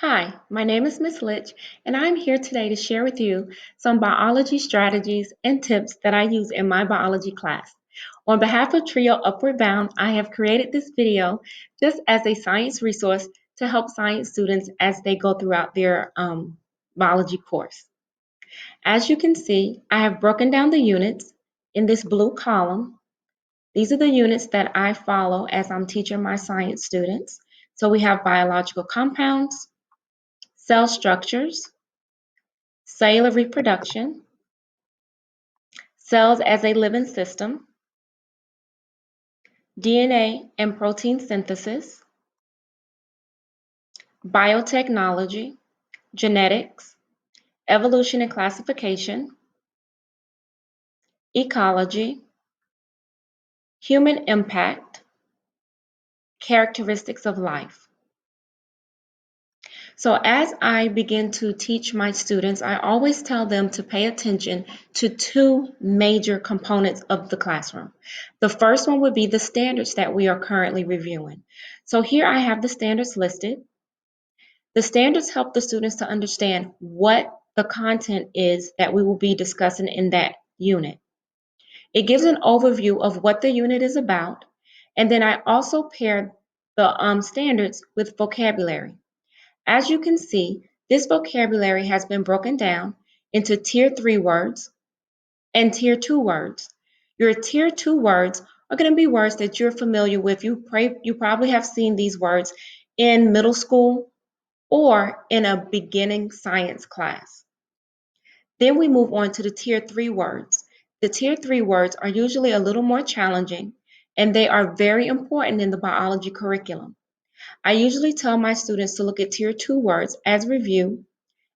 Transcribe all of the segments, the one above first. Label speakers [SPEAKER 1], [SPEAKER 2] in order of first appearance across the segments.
[SPEAKER 1] Hi, my name is Miss Litch, and I'm here today to share with you some biology strategies and tips that I use in my biology class. On behalf of Trio Upward Bound, I have created this video just as a science resource to help science students as they go throughout their biology course. As you can see, I have broken down the units in this blue column. These are the units that I follow as I'm teaching my science students. So we have biological compounds, cell structures, cellular reproduction, cells as a living system, DNA and protein synthesis, biotechnology, genetics, evolution and classification, ecology, human impact, characteristics of life. So as I begin to teach my students, I always tell them to pay attention to two major components of the classroom. The first one would be the standards that we are currently reviewing. So here I have the standards listed. The standards help the students to understand what the content is that we will be discussing in that unit. It gives an overview of what the unit is about, and then I also pair the standards with vocabulary. As you can see, this vocabulary has been broken down into Tier 3 words and Tier 2 words. Your Tier 2 words are going to be words that you're familiar with. You probably have seen these words in middle school or in a beginning science class. Then we move on to the Tier 3 words. The Tier 3 words are usually a little more challenging, and they are very important in the biology curriculum. I usually tell my students to look at Tier 2 words as review,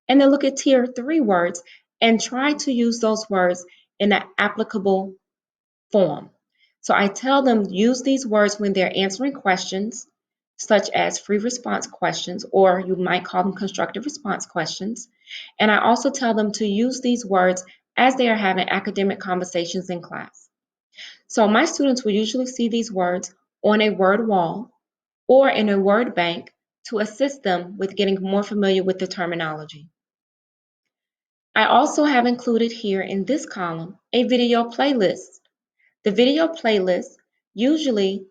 [SPEAKER 1] and then look at Tier 3 words and try to use those words in an applicable form. So I tell them use these words when they're answering questions, such as free response questions, or you might call them constructive response questions. And I also tell them to use these words as they are having academic conversations in class. So my students will usually see these words on a word wall or in a word bank to assist them with getting more familiar with the terminology. I also have included here in this column a video playlist. The video playlist usually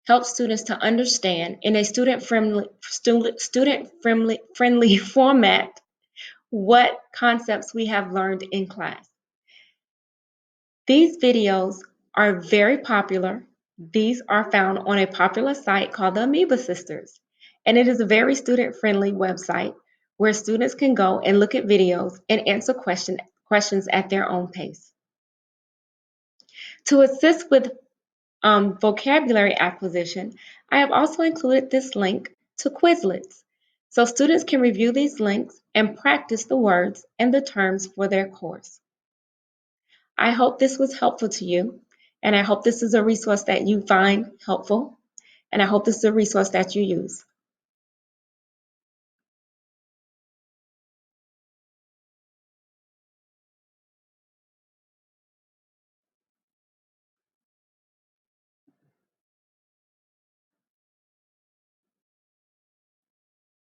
[SPEAKER 1] helps students to understand in a student-friendly format what concepts we have learned in class. These videos are very popular. These are found on a popular site called the Amoeba Sisters, and it is a very student-friendly website where students can go and look at videos and answer questions at their own pace. To assist with vocabulary acquisition, I have also included this link to Quizlets, so students can review these links and practice the words and the terms for their course. I hope this was helpful to you, and I hope this is a resource that you find helpful, and I hope this is a resource that you use.